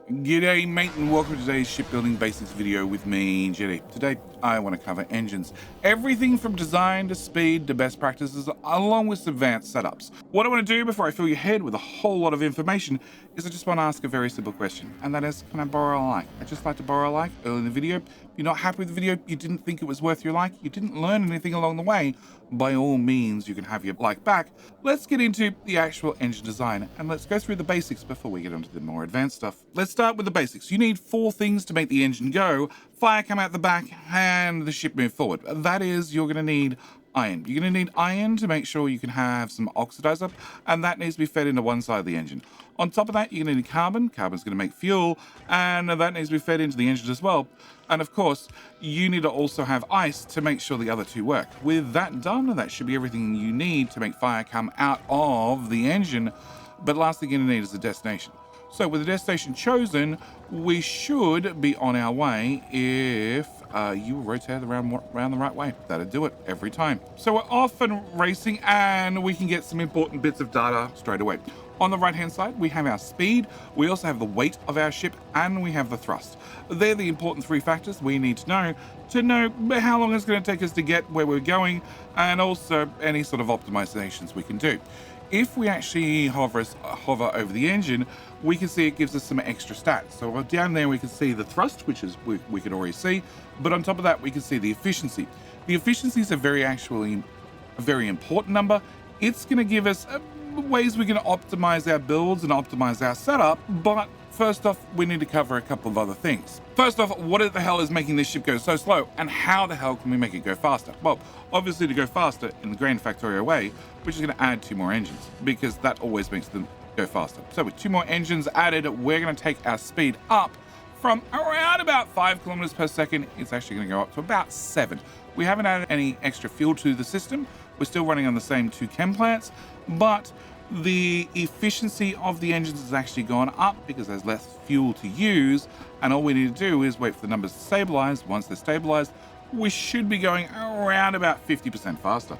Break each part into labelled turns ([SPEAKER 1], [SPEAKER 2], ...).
[SPEAKER 1] G'day mate and welcome to today's shipbuilding basics video with me, Jetty. Today I want to cover engines. Everything from design to speed to best practices along with some advanced setups. What I want to do before I fill your head with a whole lot of information is I just want to ask a very simple question, and that is, can I borrow a like? I just like to borrow a like early in the video. If you're not happy with the video, you didn't think it was worth your like, you didn't learn anything along the way, by all means you can have your like back. Let's get into the actual engine design and let's go through the basics before we get into the more advanced stuff. Let's start with the basics. You need 4 things to make the engine go: fire come out the back and the ship move forward. That is, you're going to need iron. You're going to need iron to make sure you can have some oxidizer, and that needs to be fed into one side of the engine. On top of that, you're going to need carbon. Carbon's going to make fuel, and that needs to be fed into the engine as well. And of course, you need to also have ice to make sure the other two work. With that done, that should be everything you need to make fire come out of the engine. But last thing you're going to need is a destination. So with the destination chosen, we should be on our way if you rotate around the right way. That'll do it every time. So we're off and racing, and we can get some important bits of data straight away. On the right hand side, we have our speed, we also have the weight of our ship, and we have the thrust. They're the important 3 factors we need to know how long it's going to take us to get where we're going, and also any sort of optimizations we can do. If we actually hover over the engine, we can see it gives us some extra stats. So down there we can see the thrust, which is we can already see, but on top of that we can see the efficiency. The efficiency is a very important number. It's going to give us ways we can optimize our builds and optimize our setup, but first off, we need to cover a couple of other things. First off, what the hell is making this ship go so slow, and how the hell can we make it go faster? Well, obviously to go faster in the grand Factorio way, we're just going to add 2 more engines, because that always makes them go faster. So with 2 more engines added, we're going to take our speed up from around about 5 kilometers per second. It's actually going to go up to about 7. We haven't added any extra fuel to the system. We're still running on the same 2 chem plants, but the efficiency of the engines has actually gone up because there's less fuel to use, and all we need to do is wait for the numbers to stabilize. Once they're stabilized, we should be going around about 50% faster.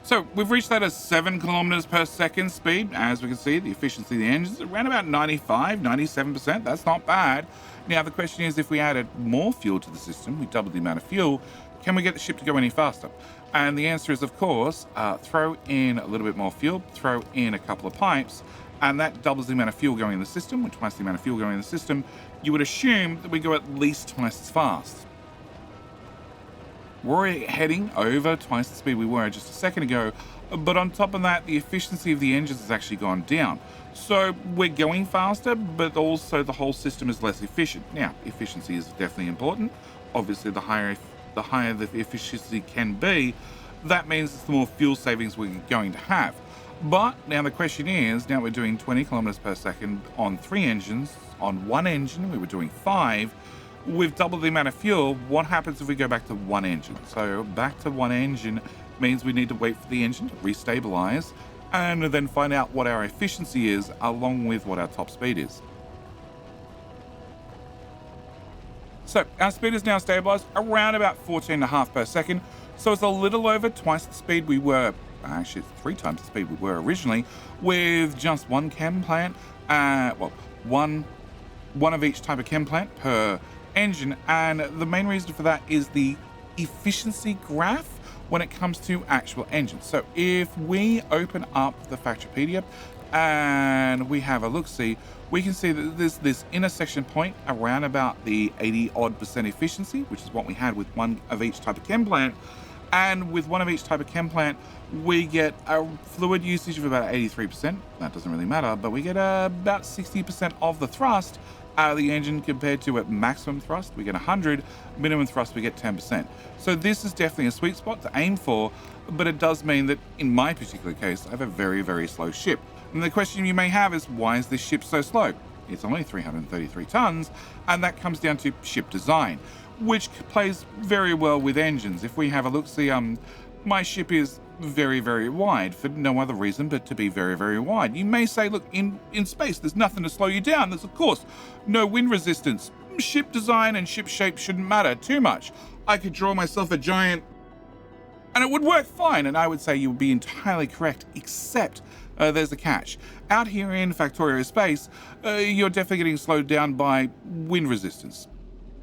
[SPEAKER 1] So we've reached that at 7 kilometers per second speed. As we can see, the efficiency of the engines is around about 97%. That's not bad. Now the question is, if we added more fuel to the system, we doubled the amount of fuel, can we get the ship to go any faster? And the answer is, of course, throw in a little bit more fuel, throw in a couple of pipes, and that doubles the amount of fuel going in the system, which twice the amount of fuel going in the system, you would assume that we go at least twice as fast. We're heading over twice the speed we were just a second ago, but on top of that, the efficiency of the engines has actually gone down. So we're going faster, but also the whole system is less efficient. Now, efficiency is definitely important. Obviously, the higher the efficiency can be, that means the more fuel savings we're going to have. But now the question is, now we're doing 20 kilometers per second on 3 engines. On 1 engine, we were doing 5. We've doubled the amount of fuel. What happens if we go back to 1 engine? So back to 1 engine means we need to wait for the engine to restabilize and then find out what our efficiency is along with what our top speed is. So our speed is now stabilized around about 14.5 per second. So it's a little over twice the speed we were, actually it's 3 times the speed we were originally, with just 1 chem plant, one of each type of chem plant per engine. And the main reason for that is the efficiency graph when it comes to actual engines. So if we open up the Factopedia and we have a look-see, we can see that there's this intersection point around about the 80% efficiency, which is what we had with 1 of each type of chem plant. And with 1 of each type of chem plant, we get a fluid usage of about 83%. That doesn't really matter, but we get about 60% of the thrust out of the engine, compared to at maximum thrust, we get 100, minimum thrust, we get 10%. So this is definitely a sweet spot to aim for, but it does mean that in my particular case, I have a very, very slow ship. And the question you may have is, why is this ship so slow? It's only 333 tons, and that comes down to ship design, which plays very well with engines. If we have a look-see, my ship is very, very wide for no other reason but to be very, very wide. You may say, look, in space, there's nothing to slow you down. There's, of course, no wind resistance. Ship design and ship shape shouldn't matter too much. I could draw myself a giant and it would work fine, and I would say you would be entirely correct, except there's a catch. Out here in Factorio space, you're definitely getting slowed down by wind resistance,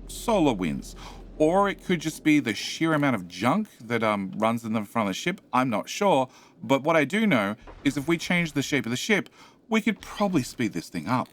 [SPEAKER 1] solar winds, or it could just be the sheer amount of junk that runs in the front of the ship. I'm not sure, but what I do know is if we change the shape of the ship, we could probably speed this thing up.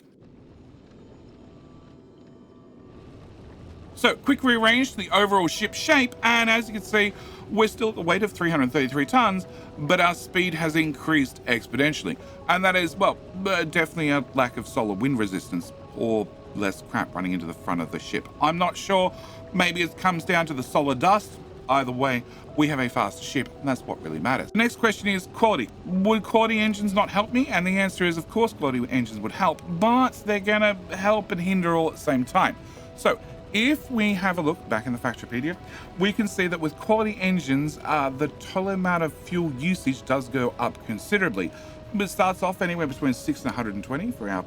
[SPEAKER 1] So, quick rearrange to the overall ship shape, and as you can see, we're still at the weight of 333 tons, but our speed has increased exponentially. And that is, well, definitely a lack of solar wind resistance, or less crap running into the front of the ship. I'm not sure, maybe it comes down to the solar dust. Either way, we have a faster ship, and that's what really matters. The next question is quality. Would quality engines not help me? And the answer is, of course, quality engines would help, but they're gonna help and hinder all at the same time. So, if we have a look back in the Factopedia, we can see that with quality engines, the total amount of fuel usage does go up considerably. It starts off anywhere between 6 and 120 for our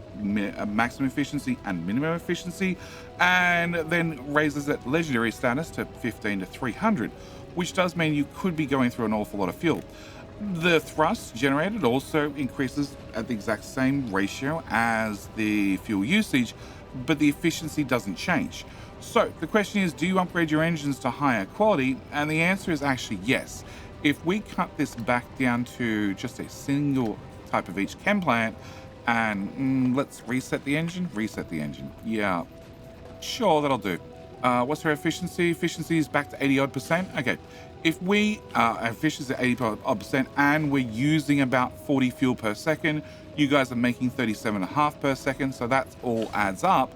[SPEAKER 1] maximum efficiency and minimum efficiency, and then raises at legendary status to 15 to 300, which does mean you could be going through an awful lot of fuel. The thrust generated also increases at the exact same ratio as the fuel usage, but the efficiency doesn't change. So the question is, do you upgrade your engines to higher quality? And the answer is actually yes. If we cut this back down to just a single type of each chem plant, and let's reset the engine. Yeah, sure, that'll do. What's our efficiency? Efficiency is back to 80 odd percent. Okay, if we efficiency at 80 odd percent and we're using about 40 fuel per second, you guys are making 37.5 per second, so that all adds up.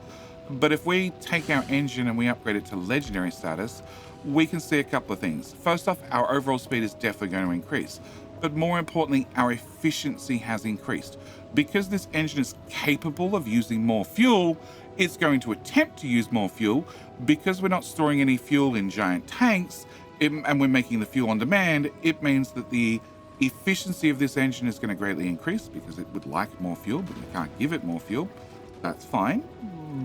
[SPEAKER 1] But if we take our engine and we upgrade it to legendary status, we can see a couple of things. First off, our overall speed is definitely going to increase, but more importantly, our efficiency has increased. Because this engine is capable of using more fuel, it's going to attempt to use more fuel. Because we're not storing any fuel in giant tanks, and we're making the fuel on demand, it means that the efficiency of this engine is going to greatly increase because it would like more fuel, but we can't give it more fuel. That's fine.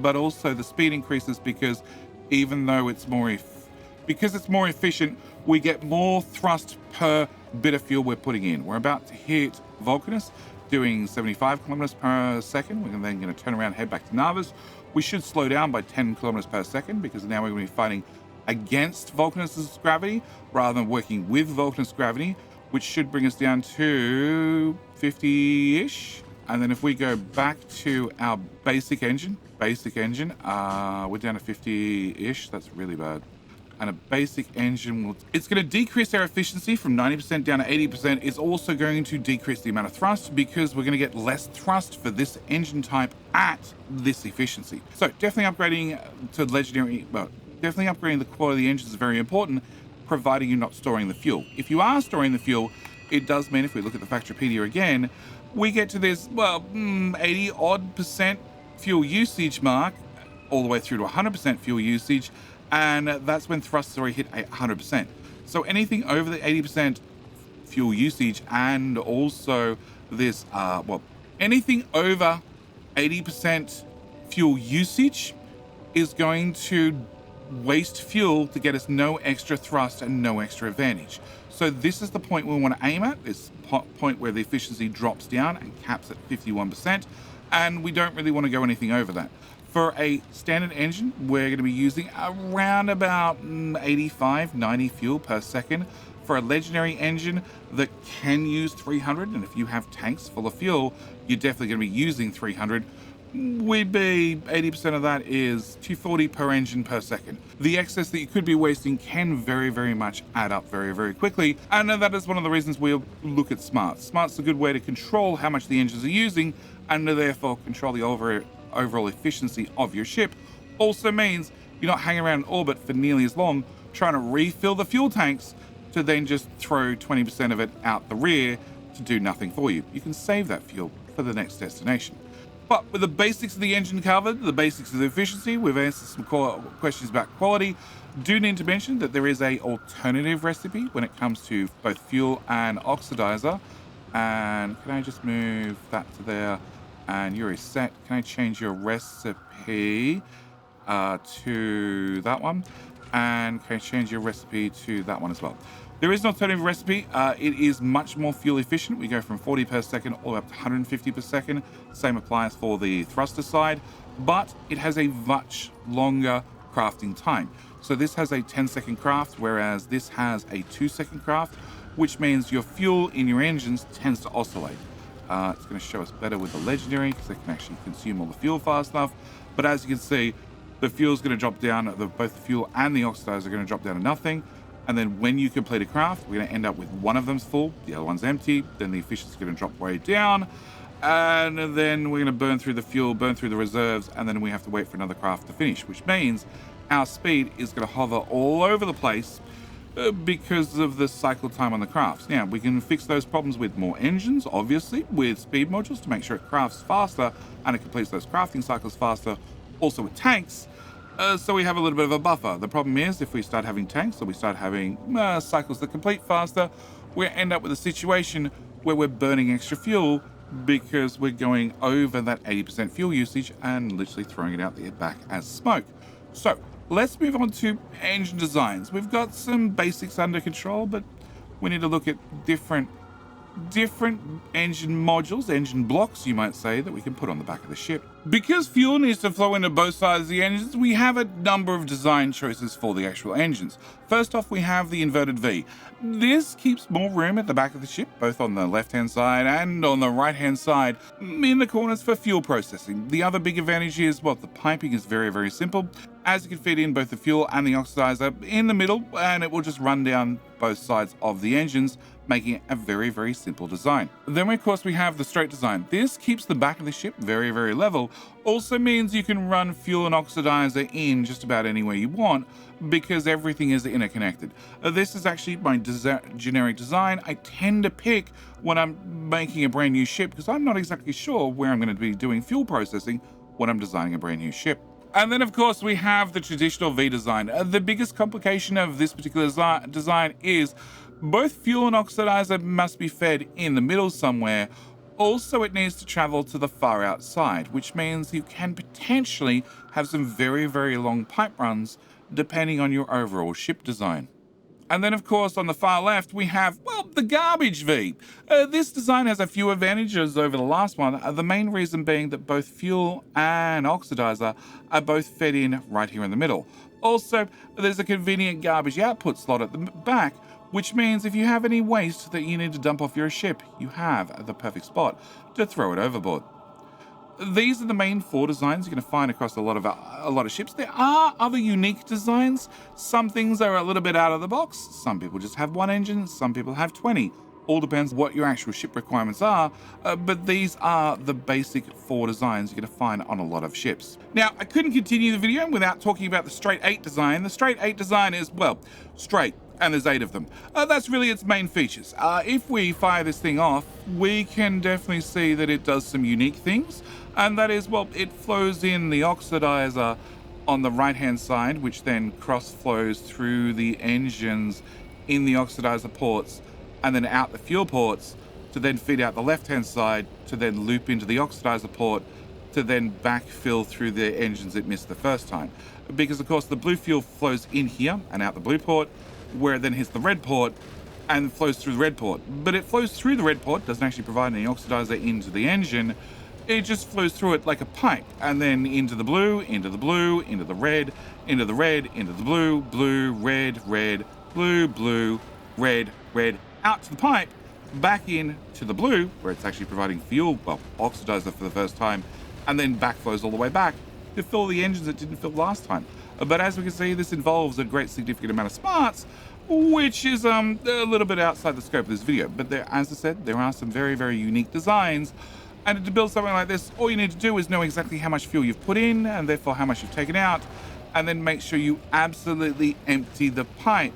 [SPEAKER 1] But also the speed increases because even though it's more efficient, we get more thrust per bit of fuel we're putting in. We're about to hit vulcanus, doing 75 kilometers per second. We're then going to turn around and head back to Navas. We should slow down by 10 kilometers per second because now we're going to be fighting against vulcanus's gravity rather than working with vulcanus gravity, which should bring us down to 50-ish. And then if we go back to our basic engine, we're down to 50-ish. That's really bad. And a basic engine, it's going to decrease our efficiency from 90% down to 80%. It's also going to decrease the amount of thrust because we're going to get less thrust for this engine type at this efficiency. So definitely upgrading to legendary, well, definitely upgrading the quality of the engines is very important, providing you're not storing the fuel. If you are storing the fuel, it does mean, if we look at the Factopedia again, we get to this, well, 80 odd percent fuel usage mark, all the way through to 100% fuel usage, and that's when thrusts already hit 100%. So anything over the 80% fuel usage, and also this, anything over 80% fuel usage is going to waste fuel to get us no extra thrust and no extra advantage. So this is the point we want to aim at, this point where the efficiency drops down and caps at 51%, and we don't really want to go anything over that. For a standard engine, we're going to be using around about 85, 90 fuel per second. For a legendary engine that can use 300, and if you have tanks full of fuel, you're definitely going to be using 300. We'd be 80% of that is 240 per engine per second. The excess that you could be wasting can very, very much add up very, very quickly. And that is one of the reasons we'll look at smarts. Smarts are a good way to control how much the engines are using and therefore control the overall efficiency of your ship. Also means you're not hanging around in orbit for nearly as long trying to refill the fuel tanks to then just throw 20% of it out the rear to do nothing for you. You can save that fuel for the next destination. But with the basics of the engine covered, the basics of the efficiency, we've answered some questions about quality. Do need to mention that there is a alternative recipe when it comes to both fuel and oxidizer. And can I just move that to there? And you're set. Can I change your recipe to that one? And can I change your recipe to that one as well? There is an alternative recipe. It is much more fuel efficient. We go from 40 per second all the way up to 150 per second. Same applies for the thruster side, but it has a much longer crafting time. So this has a 10-second craft, whereas this has a 2-second craft, which means your fuel in your engines tends to oscillate. It's going to show us better with the legendary because they can actually consume all the fuel fast enough. But as you can see, the fuel's going to drop down. Both the fuel and the oxidizer are going to drop down to nothing. And then when you complete a craft, we're going to end up with one of them's full, the other one's empty. Then the efficiency is going to drop way down. And then we're going to burn through the fuel, burn through the reserves, and then we have to wait for another craft to finish, which means our speed is going to hover all over the place because of the cycle time on the crafts. Now, we can fix those problems with more engines, obviously, with speed modules to make sure it crafts faster and it completes those crafting cycles faster. Also with tanks, so we have a little bit of a buffer. The problem is if we start having tanks or we start having cycles that complete faster, we end up with a situation where we're burning extra fuel because we're going over that 80% fuel usage and literally throwing it out the back as smoke. So let's move on to engine designs. We've got some basics under control, but we need to look at different engine modules, engine blocks, you might say, that we can put on the back of the ship. Because fuel needs to flow into both sides of the engines, we have a number of design choices for the actual engines. First off, we have the inverted V. This keeps more room at the back of the ship, both on the left-hand side and on the right-hand side, in the corners for fuel processing. The other big advantage is, well, the piping is very, very simple, as you can fit in both the fuel and the oxidizer in the middle, and it will just run down both sides of the engines, making it a very, very simple design. Then, of course, we have the straight design. This keeps the back of the ship very, very level. Also means you can run fuel and oxidizer in just about anywhere you want because everything is interconnected. This is actually my generic design I tend to pick when I'm making a brand new ship because I'm not exactly sure where I'm going to be doing fuel processing when I'm designing a brand new ship. And then, of course, we have the traditional V design. The biggest complication of this particular design is both fuel and oxidizer must be fed in the middle somewhere. Also, it needs to travel to the far outside, which means you can potentially have some very, very long pipe runs depending on your overall ship design. And then, of course, on the far left, we have, well, the garbage V. This design has a few advantages over the last one, the main reason being that both fuel and oxidizer are both fed in right here in the middle. Also, there's a convenient garbage output slot at the back, which means if you have any waste that you need to dump off your ship, you have the perfect spot to throw it overboard. These are the main 4 designs you're going to find across a lot of ships. There are other unique designs. Some things are a little bit out of the box. Some people just have 1 engine. Some people have 20. All depends what your actual ship requirements are. But these are the basic 4 designs you're going to find on a lot of ships. Now, I couldn't continue the video without talking about the straight 8 design. The straight 8 design is, well, straight. And there's 8 of them. That's really its main features. If we fire this thing off, we can definitely see that it does some unique things. And that is, well, it flows in the oxidizer on the right-hand side, which then cross-flows through the engines in the oxidizer ports and then out the fuel ports to then feed out the left-hand side to then loop into the oxidizer port to then backfill through the engines it missed the first time. Because, of course, the blue fuel flows in here and out the blue port, where it then hits the red port and flows through the red port. But it flows through the red port, doesn't actually provide any oxidizer into the engine. It just flows through it like a pipe, and then into the blue, into the blue, into the red, into the red, into the blue, blue, red, red, blue, blue, red, red, out to the pipe, back in to the blue, where it's actually providing fuel, well, oxidizer for the first time, and then backflows all the way back to fill the engines it didn't fill last time. But as we can see, this involves a great significant amount of smarts, which is a little bit outside the scope of this video. But there, as I said, there are some very, very unique designs. And to build something like this, all you need to do is know exactly how much fuel you've put in and therefore how much you've taken out, and then make sure you absolutely empty the pipe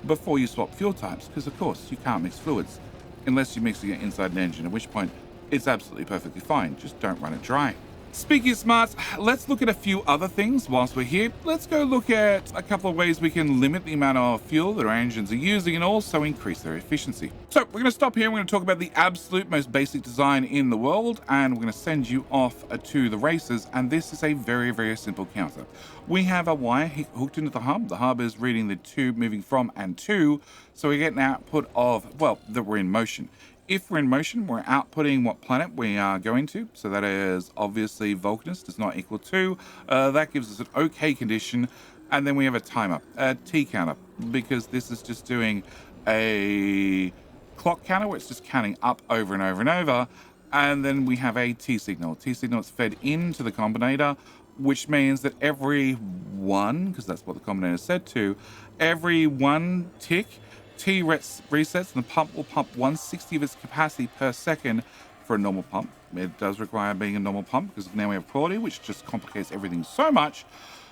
[SPEAKER 1] before you swap fuel types, because of course you can't mix fluids unless you're mixing it inside an engine, at which point it's absolutely perfectly fine. Just don't run it dry. Speaking of smarts, let's look at a few other things whilst we're here. Let's go look at a couple of ways we can limit the amount of fuel that our engines are using and also increase their efficiency. So we're going to stop here. We're going to talk about the absolute most basic design in the world, and we're going to send you off to the races. And this is a very, very simple counter. We have a wire hooked into the hub. The hub is reading the tube moving from and to, so we get an output of, well, that we're in motion. If we're in motion, we're outputting what planet we are going to. So that is obviously vulcanus does not equal 2. That gives us an okay condition. And then we have a timer, a T counter, because this is just doing a clock counter where it's just counting up over and over and over. And then we have a T signal. T signal is fed into the combinator, which means that every one, because that's what the combinator is set to, every one tick, T resets and the pump will pump 1/60 of its capacity per second for a normal pump. It does require being a normal pump because now we have quality, which just complicates everything so much.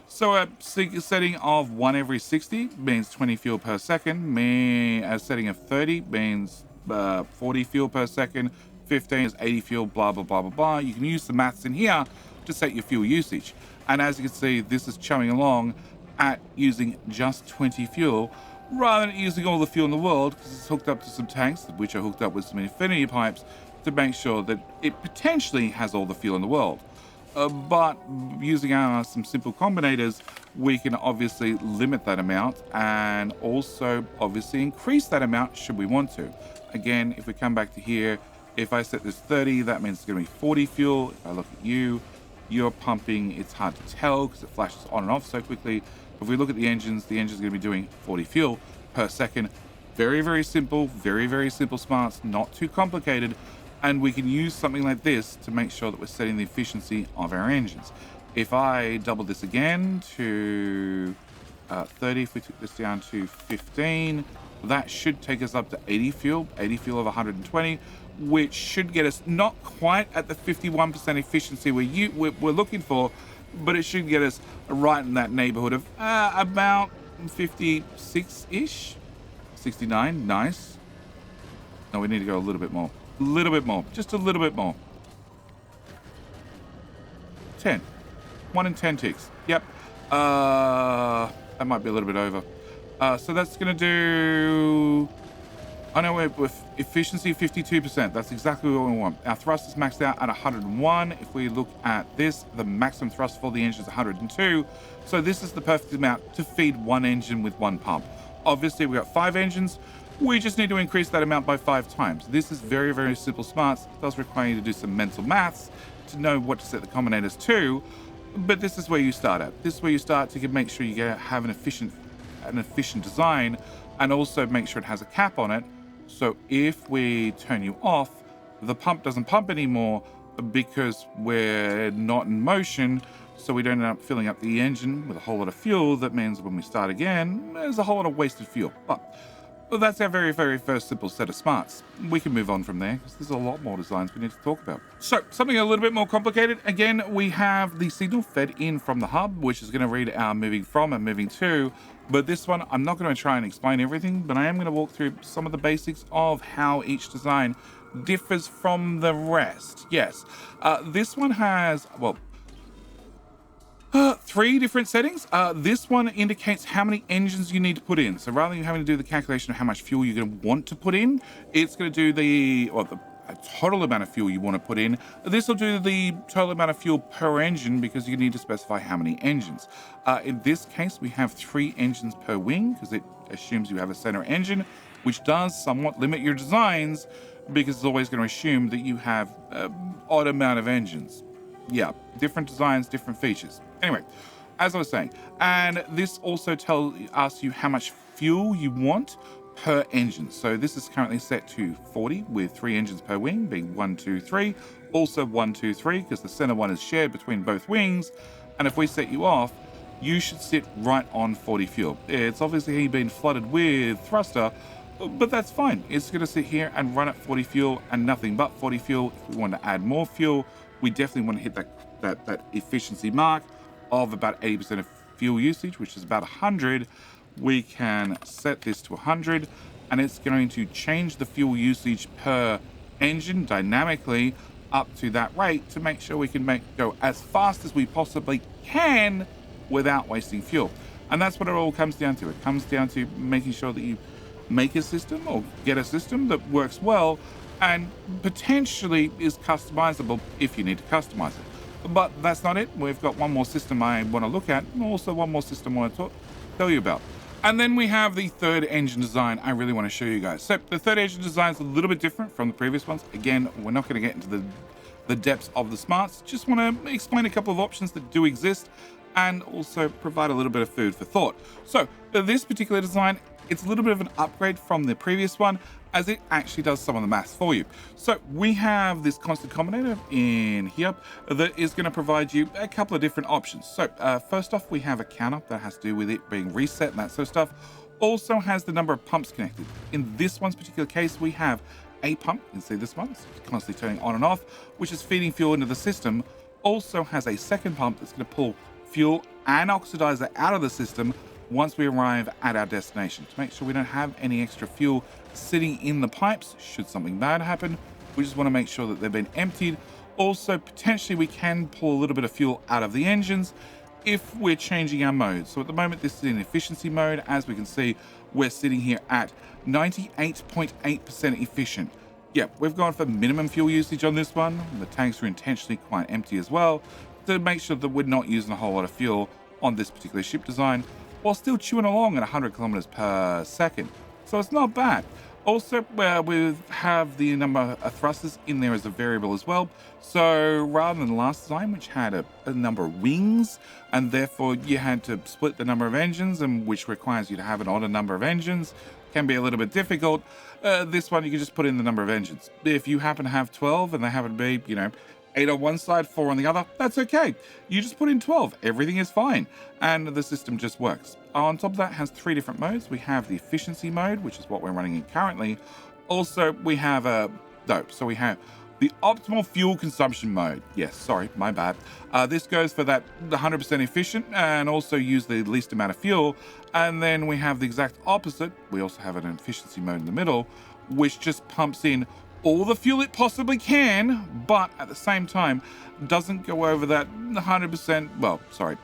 [SPEAKER 1] So a setting of 1 every 60 means 20 fuel per second. A setting of 30 means 40 fuel per second. 15 is 80 fuel, blah, blah, blah, blah, blah. You can use the maths in here to set your fuel usage. And as you can see, this is chumming along at using just 20 fuel, rather than using all the fuel in the world, because it's hooked up to some tanks, which are hooked up with some infinity pipes to make sure that it potentially has all the fuel in the world. But using some simple combinators, we can obviously limit that amount and also obviously increase that amount should we want to. Again, if we come back to here, if I set this 30, that means it's going to be 40 fuel. If I look at you're pumping, it's hard to tell because it flashes on and off so quickly. If we look at the engine's going to be doing 40 fuel per second. Very, very simple, very, very simple smarts, not too complicated. And we can use something like this to make sure that we're setting the efficiency of our engines. If I double this again to 30, if we took this down to 15, that should take us up to 80 fuel of 120, which should get us not quite at the 51% efficiency we're looking for, but it should get us right in that neighborhood of about 56-ish, 69, nice. No, we need to go a little bit more, just a little bit more. 10, 1 in 10 ticks, yep. That might be a little bit over. So that's gonna do, I know with efficiency 52%, that's exactly what we want. Our thrust is maxed out at 101. If we look at this, the maximum thrust for the engine is 102. So this is the perfect amount to feed one engine with one pump. Obviously we've got 5 engines. We just need to increase that amount by 5 times. This is very, very simple smarts. It does require you to do some mental maths to know what to set the combinators to, but this is where you start at. This is where you start to make sure you have an efficient design, and also make sure it has a cap on it. So if we turn you off, the pump doesn't pump anymore because we're not in motion, so we don't end up filling up the engine with a whole lot of fuel. That means when we start again, there's a whole lot of wasted fuel. But well, that's our very, very first simple set of smarts. We can move on from there because there's a lot more designs we need to talk about. So something a little bit more complicated. Again, we have the signal fed in from the hub, which is going to read our moving from and moving to. But this one, I'm not going to try and explain everything, but I am going to walk through some of the basics of how each design differs from the rest. Yes, this one has, well, 3 different settings. This one indicates how many engines you need to put in. So rather than having to do the calculation of how much fuel you're going to want to put in, it's going to do the total amount of fuel you want to put in. This will do the total amount of fuel per engine because you need to specify how many engines. In this case, we have 3 engines per wing because it assumes you have a center engine, which does somewhat limit your designs because it's always going to assume that you have an odd amount of engines. Yeah, different designs, different features. Anyway, as I was saying, and this also asks you how much fuel you want per engine. So this is currently set to 40 with 3 engines per wing, being 1, 2, 3. Also 1, 2, 3, because the center one is shared between both wings. And if we set you off, you should sit right on 40 fuel. It's obviously been flooded with thruster, but that's fine. It's going to sit here and run at 40 fuel and nothing but 40 fuel. If we want to add more fuel, we definitely want to hit that efficiency mark of about 80% of fuel usage, which is about 100. We can set this to 100, and it's going to change the fuel usage per engine dynamically up to that rate to make sure we can go as fast as we possibly can without wasting fuel. And that's what it all comes down to. It comes down to making sure that you make a system or get a system that works well and potentially is customizable if you need to customize it. But that's not it. We've got one more system I want to look at, and also one more system I want to tell you about. And then we have the third engine design I really want to show you guys. So the third engine design is a little bit different from the previous ones. Again, we're not going to get into the depths of the smarts. Just want to explain a couple of options that do exist and also provide a little bit of food for thought. So this particular design, it's a little bit of an upgrade from the previous one, as it actually does some of the maths for you. So we have this constant combinator in here that is going to provide you a couple of different options. So first off, we have a counter that has to do with it being reset and that sort of stuff. Also has the number of pumps connected. In this one's particular case, we have a pump. You can see this one, it's constantly turning on and off, which is feeding fuel into the system. Also has a second pump that's going to pull fuel and oxidizer out of the system once we arrive at our destination, to make sure we don't have any extra fuel sitting in the pipes should something bad happen. We just want to make sure that they've been emptied. Also, potentially we can pull a little bit of fuel out of the engines if we're changing our mode. So at the moment, this is in efficiency mode. As we can see, we're sitting here at 98.8% efficient. Yeah, we've gone for minimum fuel usage on this one. The tanks are intentionally quite empty as well to make sure that we're not using a whole lot of fuel on this particular ship design, while still chewing along at 100 kilometers per second. So it's not bad. Also, we have the number of thrusters in there as a variable as well. So rather than the last design, which had a number of wings, and therefore you had to split the number of engines, and which requires you to have an odd number of engines, can be a little bit difficult. This one, you can just put in the number of engines. If you happen to have 12 and they happen to be, 8 on one side, 4 on the other, that's okay. You just put in 12, everything is fine, and the system just works. On top of that, it has 3 different modes. We have the efficiency mode, which is what we're running in currently. Also, we have we have the optimal fuel consumption mode. Yes, sorry, my bad. This goes for that 100% efficient and also use the least amount of fuel. And then we have the exact opposite. We also have an efficiency mode in the middle, which just pumps in all the fuel it possibly can, but at the same time doesn't go over that 100%,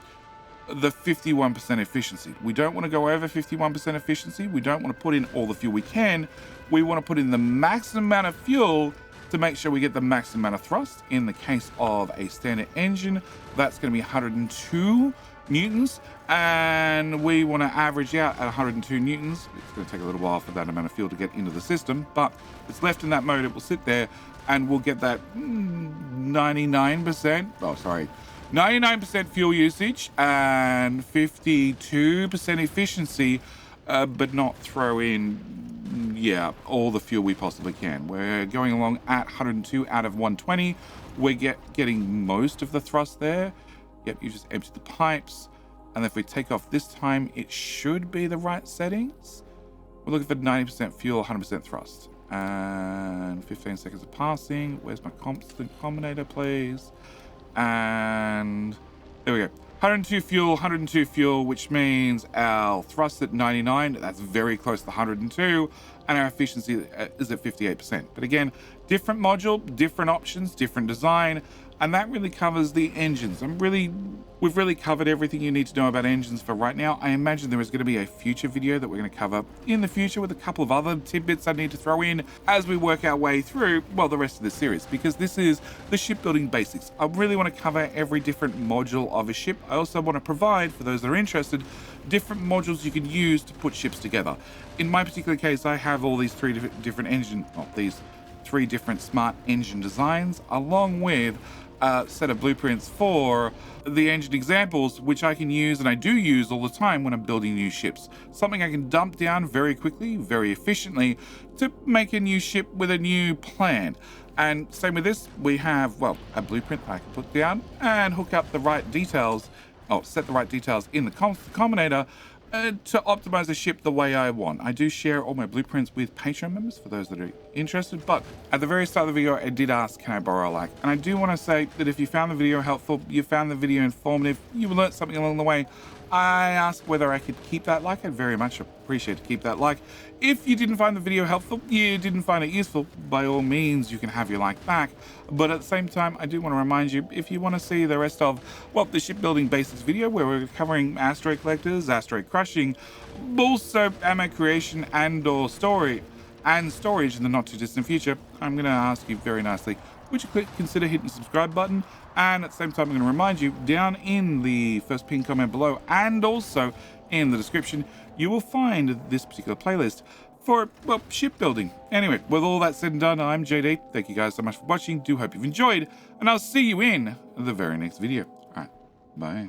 [SPEAKER 1] the 51% efficiency. We don't want to go over 51% efficiency. We don't want to put in all the fuel we can. We want to put in the maximum amount of fuel to make sure we get the maximum amount of thrust. In the case of a standard engine, that's going to be 102 newtons, and we want to average out at 102 newtons. It's going to take a little while for that amount of fuel to get into the system, but if it's left in that mode, it will sit there and we'll get that 99% fuel usage and 52% efficiency, but not throw in all the fuel we possibly can. We're going along at 102 out of 120. We're getting most of the thrust there. Yep, you just empty the pipes, and if we take off this time, it should be the right settings. We're looking for 90% fuel, 100% thrust, and 15 seconds of passing. Where's my constant combinator, please? And there we go. 102 fuel, which means our thrust at 99. That's very close to 102, and our efficiency is at 58%. But again, different module, different options, different design. And that really covers the engines. We've really covered everything you need to know about engines for right now. I imagine there is going to be a future video that we're going to cover in the future with a couple of other tidbits I need to throw in as we work our way through, the rest of this series, because this is the shipbuilding basics. I really want to cover every different module of a ship. I also want to provide, for those that are interested, different modules you can use to put ships together. In my particular case, I have all these three different smart engine designs, along with a set of blueprints for the engine examples, which I can use, and I do use all the time when I'm building new ships. Something I can dump down very quickly, very efficiently, to make a new ship with a new plan. And same with this, we have, a blueprint I can put down and hook up the right details, set the right details in the combinator to optimize the ship the way I want. I do share all my blueprints with Patreon members for those that are interested, but at the very start of the video, I did ask, can I borrow a like? And I do want to say that if you found the video helpful, you found the video informative, you learned something along the way, I asked whether I could keep that like. I'd very much appreciate to keep that like. If you didn't find the video helpful, you didn't find it useful, by all means, you can have your like back. But at the same time, I do want to remind you, if you want to see the rest of, well, the shipbuilding basics video, where we're covering asteroid collectors, asteroid crushing, also ammo creation and/or storage in the not too distant future, I'm going to ask you very nicely, would you consider hitting the subscribe button? And at the same time, I'm going to remind you, down in the first pinned comment below and also in the description, you will find this particular playlist for, well, shipbuilding. Anyway, with all that said and done, I'm JD. Thank you guys so much for watching. Do hope you've enjoyed, and I'll see you in the very next video. All right, bye.